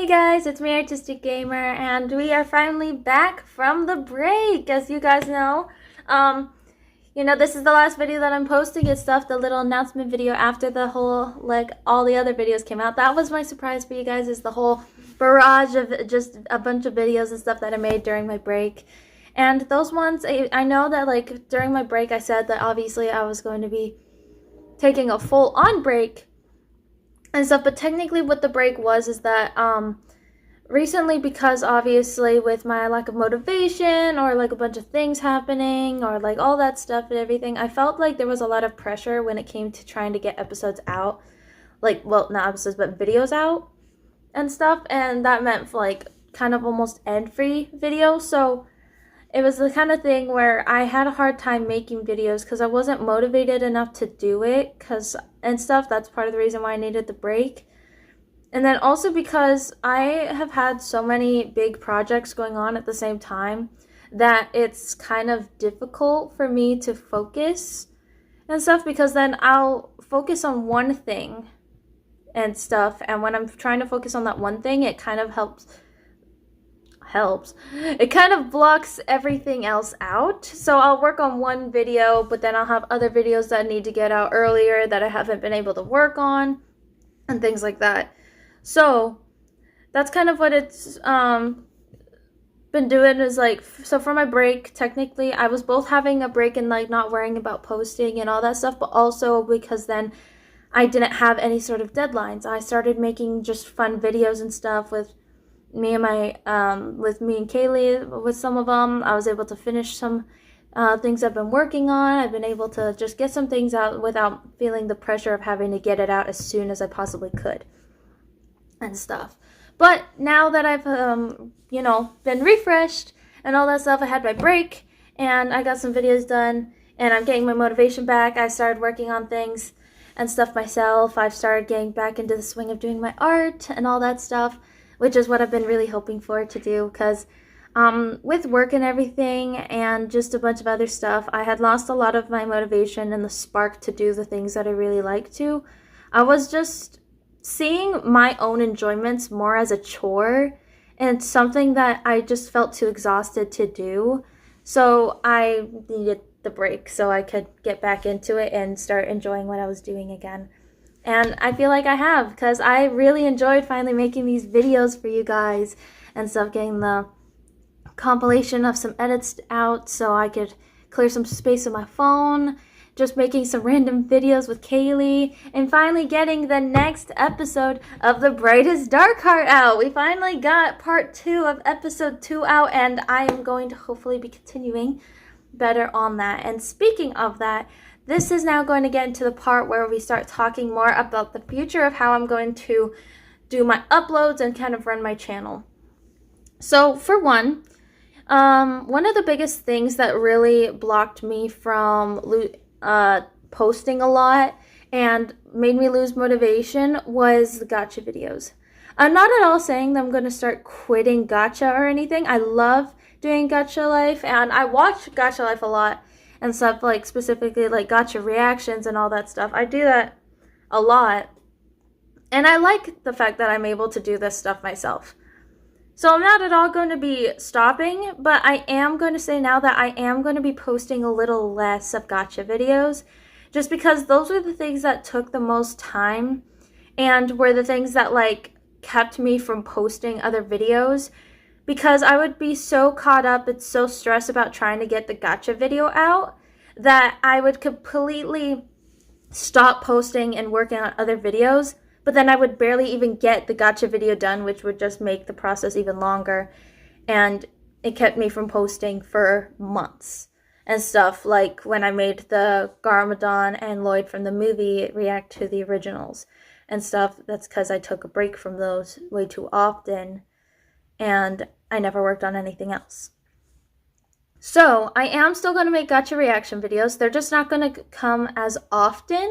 Hey guys, it's me, Artistic Gamer, and we are finally back from the break. As you guys know, this is the last video that I'm posting and stuff, the little announcement video after the whole, all the other videos came out. That was my surprise for you guys, is the whole barrage of just a bunch of videos and stuff that I made during my break. And those ones, I know that, during my break, I said that obviously I was going to be taking a full-on break and stuff, but technically what the break was is that recently, because obviously with my lack of motivation or a bunch of things happening or all that stuff and everything, I felt like there was a lot of pressure when it came to trying to get episodes out, well, not episodes but videos out and stuff, and that meant kind of almost ad-free videos. So it was the kind of thing where I had a hard time making videos because I wasn't motivated enough to do it and stuff. That's part of the reason why I needed the break. And then also because I have had so many big projects going on at the same time that it's kind of difficult for me to focus and stuff, because then I'll focus on one thing and stuff, and when I'm trying to focus on that one thing, it kind of helps. It kind of blocks everything else out. So I'll work on one video, but then I'll have other videos that need to get out earlier that I haven't been able to work on and things like that. So that's kind of what it's been doing, is so for my break, technically I was both having a break and not worrying about posting and all that stuff, but also because then I didn't have any sort of deadlines. I started making just fun videos and stuff with me and Kaylee. With some of them, I was able to finish some things I've been working on. I've been able to just get some things out without feeling the pressure of having to get it out as soon as I possibly could and stuff. But now that I've been refreshed and all that stuff, I had my break and I got some videos done and I'm getting my motivation back. I started working on things and stuff myself. I've started getting back into the swing of doing my art and all that stuff, which is what I've been really hoping for to do, because with work and everything and just a bunch of other stuff, I had lost a lot of my motivation and the spark to do the things that I really like to. I was just seeing my own enjoyments more as a chore and something that I just felt too exhausted to do. So I needed the break so I could get back into it and start enjoying what I was doing again. And I feel like I have, because I really enjoyed finally making these videos for you guys and stuff, getting the compilation of some edits out so I could clear some space on my phone, just making some random videos with Kaylee, and finally getting the next episode of The Brightest Dark Heart out. We finally got part 2 of episode 2 out, and I am going to hopefully be continuing better on that. And speaking of that, this is now going to get into the part where we start talking more about the future of how I'm going to do my uploads and kind of run my channel. So for one of the biggest things that really blocked me from posting a lot and made me lose motivation was the gacha videos. I'm not at all saying that I'm going to start quitting gacha or anything. I love doing Gacha Life, and I watch Gacha Life a lot and stuff, specifically gacha reactions and all that stuff. I do that a lot, and I like the fact that I'm able to do this stuff myself. So I'm not at all going to be stopping, but I am going to say now that I am going to be posting a little less of gacha videos, just because those were the things that took the most time and were the things that kept me from posting other videos, because I would be so caught up and so stressed about trying to get the gacha video out that I would completely stop posting and working on other videos, but then I would barely even get the gacha video done, which would just make the process even longer, and it kept me from posting for months and stuff, like when I made the Garmadon and Lloyd from the movie react to the originals and stuff. That's because I took a break from those way too often, and I never worked on anything else. So I am still going to make gacha reaction videos. They're just not going to come as often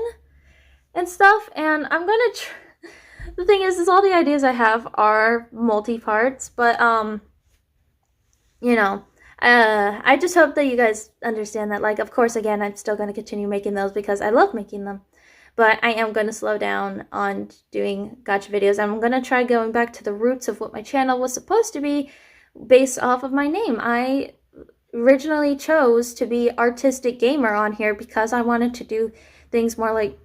and stuff. And I'm going to the thing is all the ideas I have are multi-parts, but I just hope that you guys understand that, of course, again, I'm still going to continue making those because I love making them. but I am going to slow down on doing gacha videos. I'm going to try going back to the roots of what my channel was supposed to be based off of my name. I originally chose to be Artistic Gamer on here because I wanted to do things more like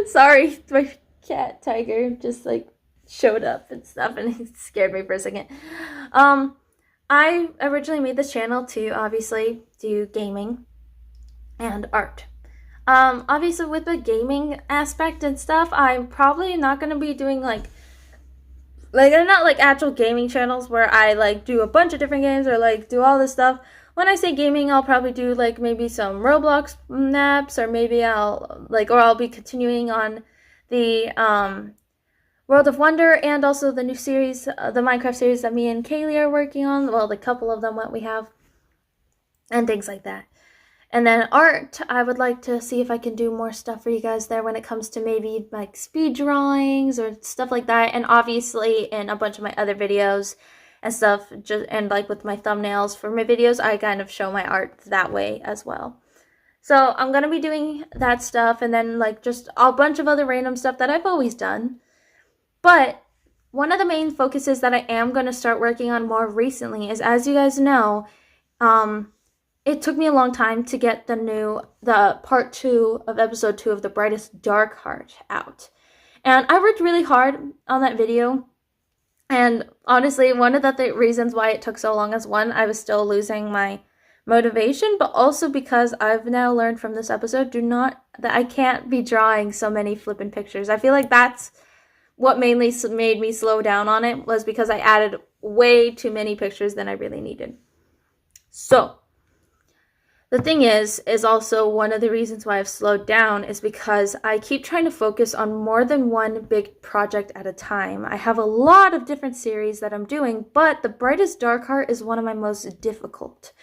sorry, my cat Tiger just like showed up and stuff and he scared me for a second. I originally made this channel to obviously do gaming and art. Obviously with the gaming aspect and stuff, I'm probably not going to be doing like they're not like actual gaming channels where I like do a bunch of different games or like do all this stuff. When I say gaming, I'll probably do like maybe some Roblox naps, or maybe I'll be continuing on the World of Wonder and also the new series, the Minecraft series that me and Kaylee are working on. Well, the couple of them that we have, and things like that. And then art, I would like to see if I can do more stuff for you guys there when it comes to maybe like speed drawings or stuff like that. And obviously in a bunch of my other videos and stuff, and like with my thumbnails for my videos, I kind of show my art that way as well. So I'm going to be doing that stuff, and then like just a bunch of other random stuff that I've always done. But one of the main focuses that I am going to start working on more recently is, as you guys know, it took me a long time to get the part 2 of episode 2 of The Brightest Dark Heart out. And I worked really hard on that video. And honestly, one of the reasons why it took so long is, one, I was still losing my motivation, but also because I've now learned from this episode that I can't be drawing so many flippin' pictures. I feel like that's what mainly made me slow down on it, was because I added way too many pictures than I really needed. So the thing is also one of the reasons why I've slowed down is because I keep trying to focus on more than one big project at a time. I have a lot of different series that I'm doing, but The Brightest Dark Heart is one of my most difficult,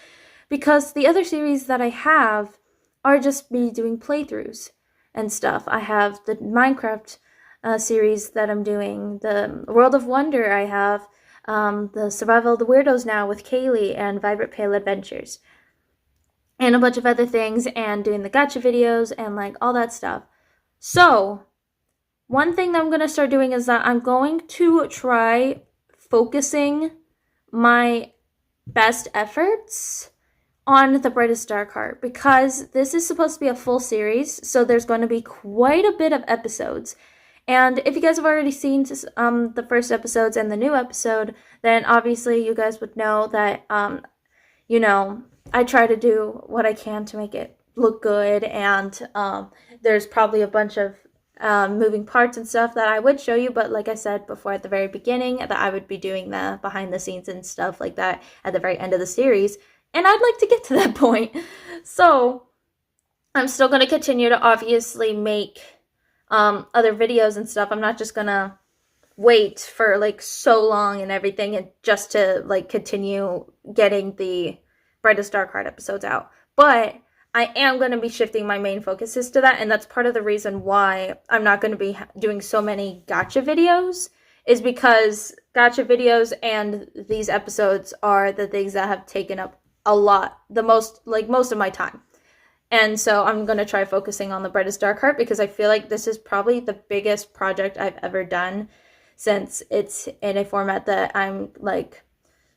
because the other series that I have are just me doing playthroughs and stuff. I have the Minecraft series that I'm doing, the World of Wonder, I have the Survival of the Weirdos now with Kaylee and Vibrant Pale Adventures, and a bunch of other things, and doing the gacha videos and like all that stuff. So one thing that I'm going to start doing is that I'm going to try focusing my best efforts on The Brightest Dark Heart, because this is supposed to be a full series, so there's going to be quite a bit of episodes. And if you guys have already seen the first episodes and the new episode, then obviously you guys would know that, you know, I try to do what I can to make it look good, and there's probably a bunch of moving parts and stuff that I would show you, but like I said before at the very beginning, that I would be doing the behind the scenes and stuff like that at the very end of the series, and I'd like to get to that point. So I'm still going to continue to obviously make other videos and stuff. I'm not just going to wait for like so long and everything and just to like continue getting the Brightest Dark Heart episodes out. But I am going to be shifting my main focuses to that, and that's part of the reason why I'm not going to be doing so many gacha videos, is because gacha videos and these episodes are the things that have taken up most of my time. And so I'm going to try focusing on The Brightest Dark Heart, because I feel like this is probably the biggest project I've ever done, since it's in a format that I'm like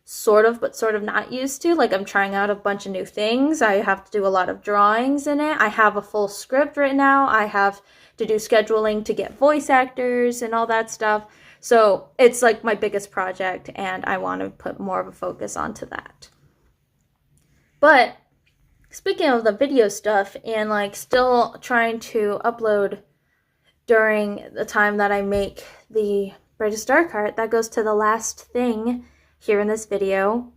sort of not used to. Like, I'm trying out a bunch of new things. I have to do a lot of drawings in it. I have a full script right now. I have to do scheduling to get voice actors and all that stuff. So it's like my biggest project, and I want to put more of a focus onto that. But speaking of the video stuff and like still trying to upload during the time that I make the Brightest Dark Heart, that goes to the last thing here in this video,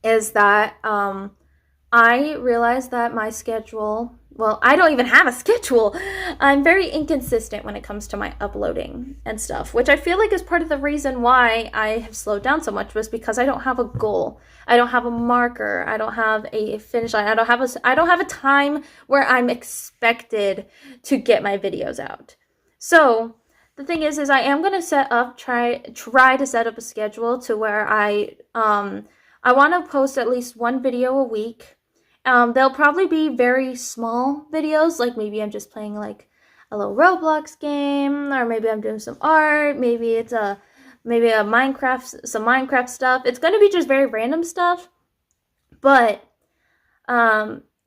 is that I realized that my schedule, well, I don't even have a schedule. I'm very inconsistent when it comes to my uploading and stuff, which I feel like is part of the reason why I have slowed down so much, was because I don't have a goal. I don't have a marker. I don't have a finish line. I don't have a time where I'm expected to get my videos out. So the thing is I am going to try to set up a schedule to where I want to post at least one video a week, They'll probably be very small videos, like maybe I'm just playing like a little Roblox game, or maybe I'm doing some art, maybe it's a Minecraft, some Minecraft stuff. It's going to be just very random stuff, but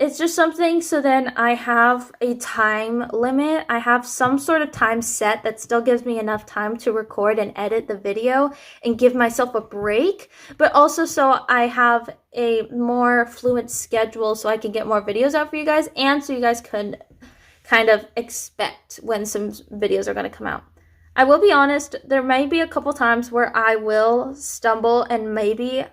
it's just something so then I have a time limit. I have some sort of time set that still gives me enough time to record and edit the video and give myself a break, but also so I have a more fluent schedule so I can get more videos out for you guys, and so you guys could kind of expect when some videos are going to come out. I will be honest, there may be a couple times where I will stumble and maybe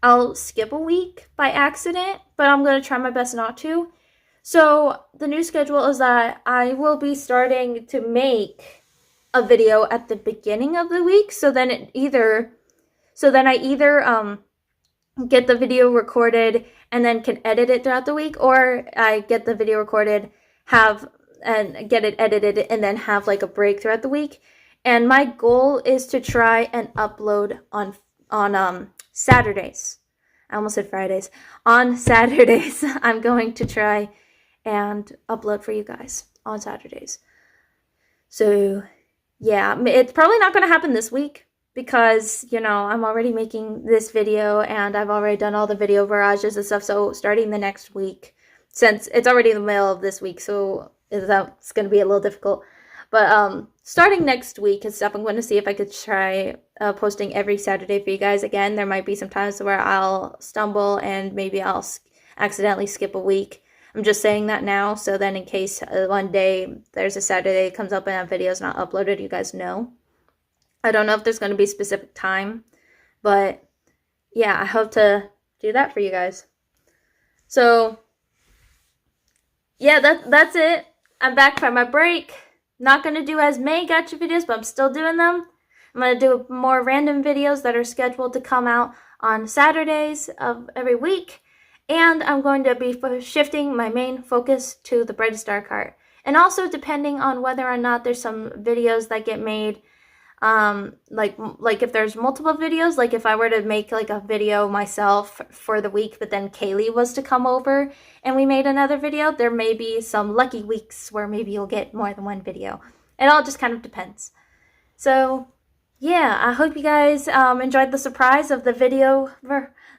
I'll skip a week by accident, but I'm going to try my best not to. So the new schedule is that I will be starting to make a video at the beginning of the week. So then I either get the video recorded and then can edit it throughout the week, or I get the video recorded, and get it edited, and then have like a break throughout the week. And my goal is to try and upload on Saturdays. I almost said Fridays. On Saturdays, I'm going to try and upload for you guys on Saturdays. So, yeah, it's probably not going to happen this week because, you know, I'm already making this video and I've already done all the video barrages and stuff. So, starting the next week, since it's already in the middle of this week, so that's going to be a little difficult. But starting next week and stuff, I'm going to see if I could try posting every Saturday for you guys. Again, there might be some times where I'll stumble and maybe I'll accidentally skip a week. I'm just saying that now, so then in case one day there's a Saturday that comes up and that video's not uploaded, you guys know. I don't know if there's going to be a specific time, but yeah, I hope to do that for you guys. So yeah, that's it. I'm back from my break. Not going to do as many gacha videos, but I'm still doing them. I'm going to do more random videos that are scheduled to come out on Saturdays of every week. And I'm going to be shifting my main focus to the Brightest Dark Heart. And also depending on whether or not there's some videos that get made, like if there's multiple videos, like if I were to make like a video myself for the week, but then Kaylee was to come over and we made another video, there may be some lucky weeks where maybe you'll get more than one video. It all just kind of depends. So yeah, I hope you guys enjoyed the surprise of the video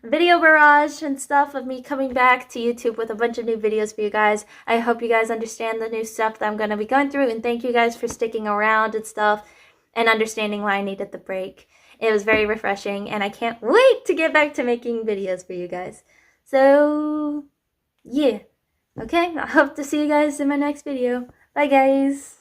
barrage and stuff of me coming back to YouTube with a bunch of new videos for you guys. I hope you guys understand the new stuff that I'm going to be going through, and thank you guys for sticking around and stuff and understanding why I needed the break. It was very refreshing, and I can't wait to get back to making videos for you guys. So yeah, okay, I hope to see you guys in my next video. Bye guys.